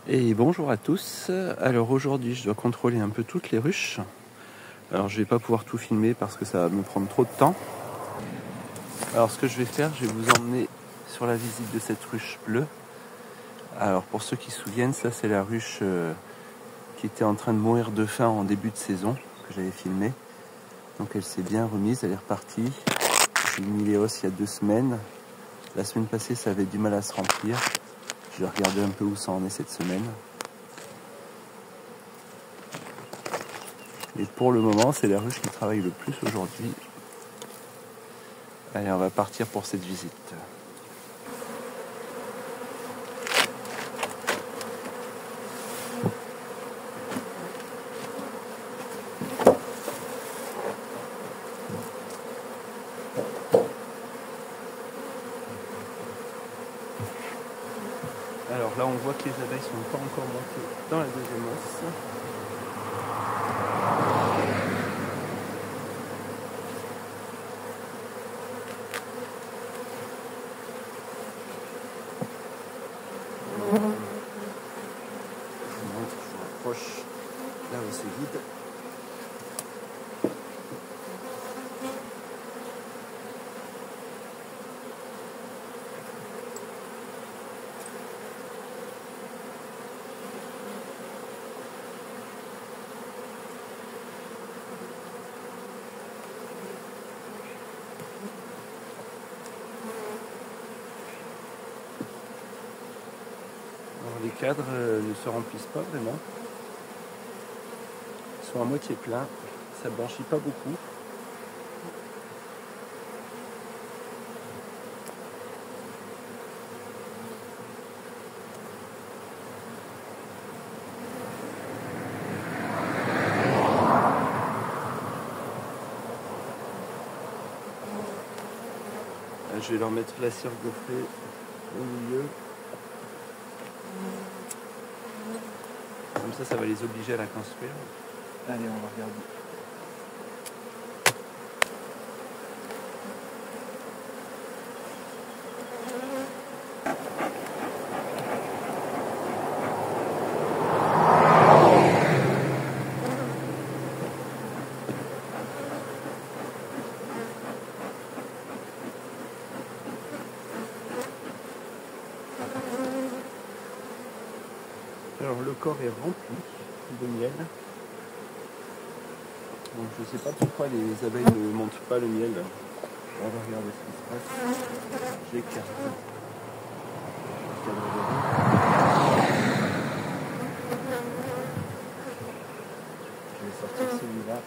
Et bonjour à tous. Alors aujourd'hui je dois contrôler un peu toutes les ruches. Alors je vais pas pouvoir tout filmer parce que ça va me prendre trop de temps. Alors ce que je vais faire, je vais vous emmener sur la visite de cette ruche bleue. Alors pour ceux qui se souviennent, ça c'est la ruche qui était en train de mourir de faim en début de saison, que j'avais filmé. Donc elle s'est bien remise, elle est repartie. J'ai mis les hausses il y a 2 semaines. La semaine passée ça avait du mal à se remplir. Je vais regarder un peu où ça en est cette semaine. Et pour le moment, c'est la ruche qui travaille le plus aujourd'hui. Allez, on va partir pour cette visite. Alors là, on voit que les abeilles sont pas encore montées dans la deuxième hausse. Je vous rapproche là où c'est vide. Alors, les cadres ne se remplissent pas vraiment. Ils sont à moitié pleins. Ça ne blanchit pas beaucoup. Je vais leur mettre la cire gaufrée au milieu. Comme ça va les obliger à la construire. Allez, on va regarder. Alors le corps est rempli de miel. Donc je ne sais pas pourquoi les abeilles ne montent pas le miel. On va regarder ce qui se passe. J'écarte. Je vais sortir celui-là.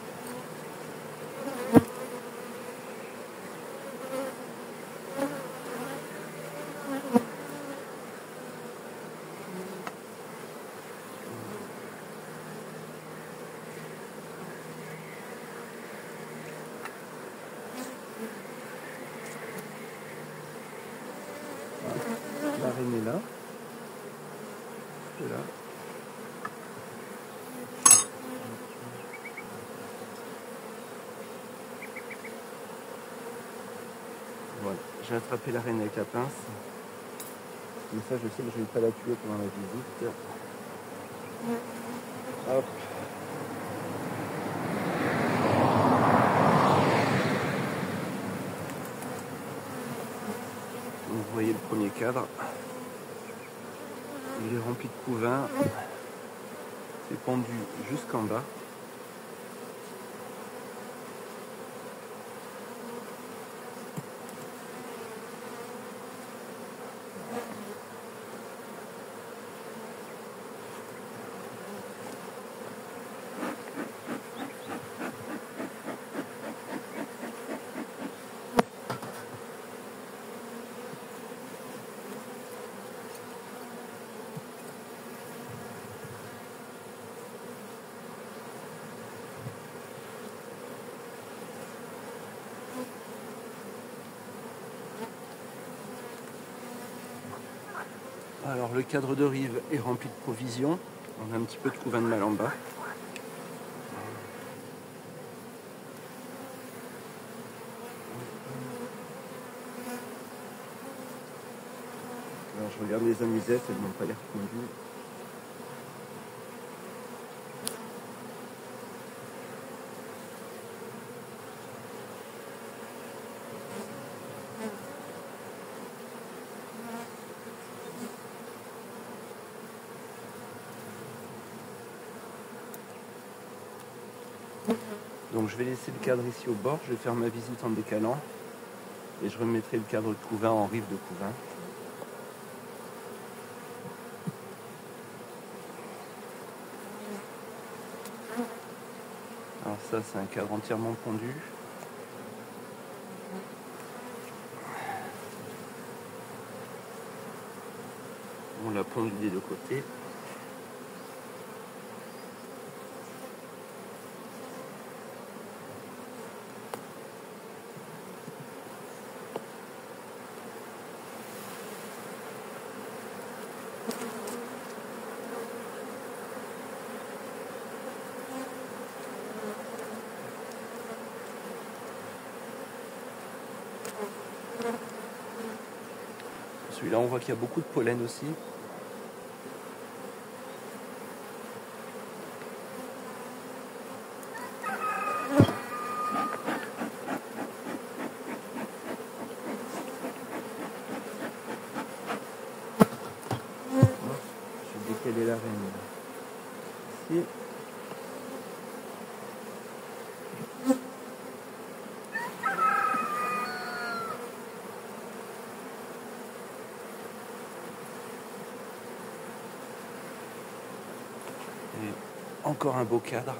La reine est là. Et là. Voilà. J'ai attrapé la reine avec la pince. Mais ça, je sais que je ne vais pas la tuer pendant la visite. Hop. Donc, vous voyez le premier cadre. Il est rempli de couvain. C'est pendu jusqu'en bas. Alors le cadre de rive est rempli de provisions. On a un petit peu de couvain de mal en bas. Alors je regarde les amusettes, elles n'ont pas l'air fondues. Donc je vais laisser le cadre ici au bord, je vais faire ma visite en décalant et je remettrai le cadre de couvain en rive de couvain. Alors ça c'est un cadre entièrement pondu. On l'a pondu des deux côtés. Celui-là, on voit qu'il y a beaucoup de pollen aussi. Je vais décaler la reine ici. Et encore un beau cadre.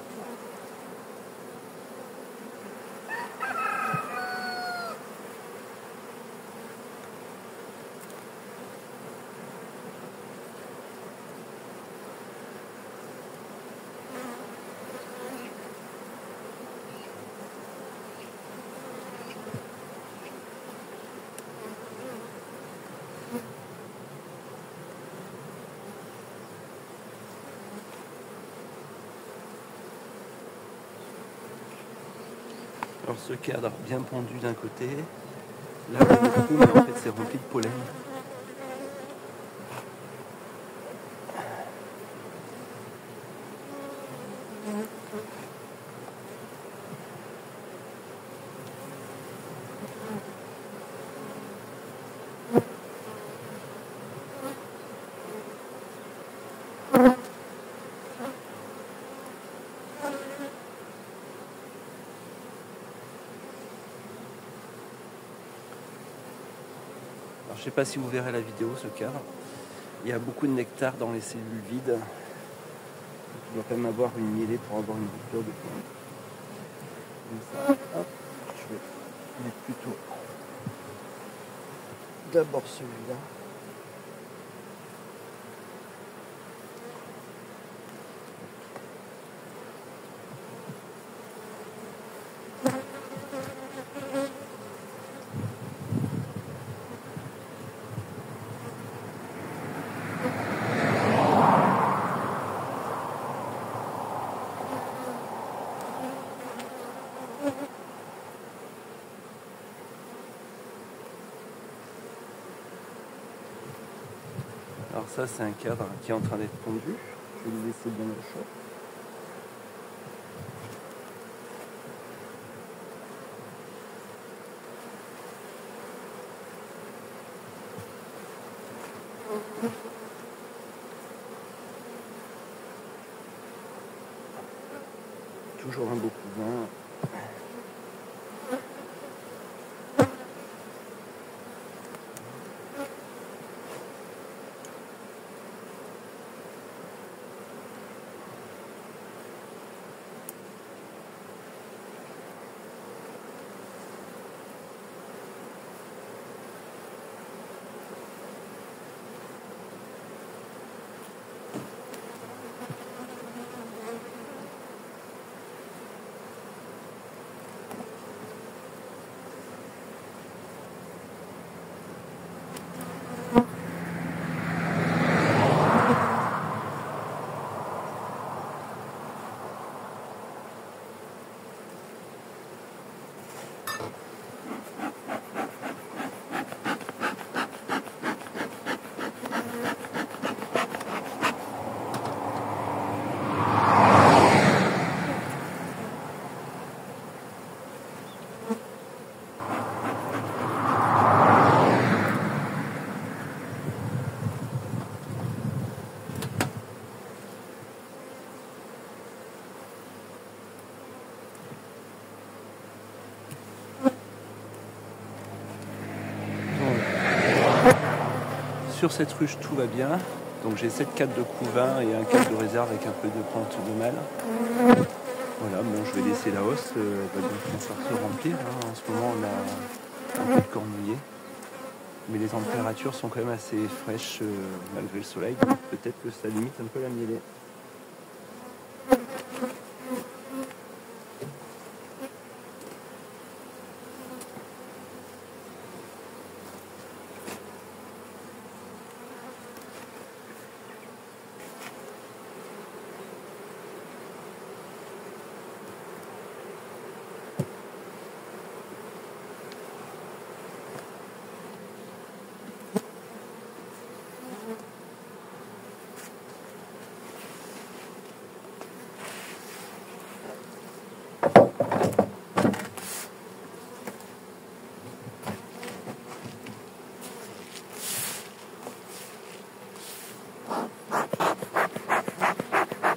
Alors ce cadre bien pondu d'un côté, là il y a des trous, mais en fait c'est rempli de pollen. Alors, je ne sais pas si vous verrez la vidéo, ce cadre. Il y a beaucoup de nectar dans les cellules vides. Il doit quand même avoir une mielée pour avoir une bouture de pollen. Comme ça, hop, je vais mettre plutôt d'abord celui-là. Alors ça c'est un cadre qui est en train d'être pondu. Je vais le laisser bien au chaud. Toujours un beau couvain. Sur cette ruche, tout va bien. Donc j'ai 7 cadres de couvain et un cadre de réserve avec un peu de pente de mâle. Voilà, bon, je vais laisser la hausse, va bien finir par se remplir. Hein. En ce moment, on a un peu de cornouiller. Mais les températures sont quand même assez fraîches malgré le soleil. Donc peut-être que ça limite un peu la mielée.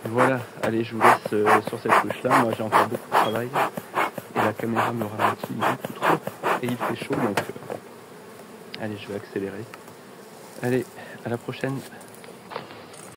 Voilà, allez, je vous laisse sur cette ruche-là. Moi, j'ai encore beaucoup de travail et la caméra me ralentit beaucoup trop et il fait chaud, donc allez, je vais accélérer. Allez, à la prochaine.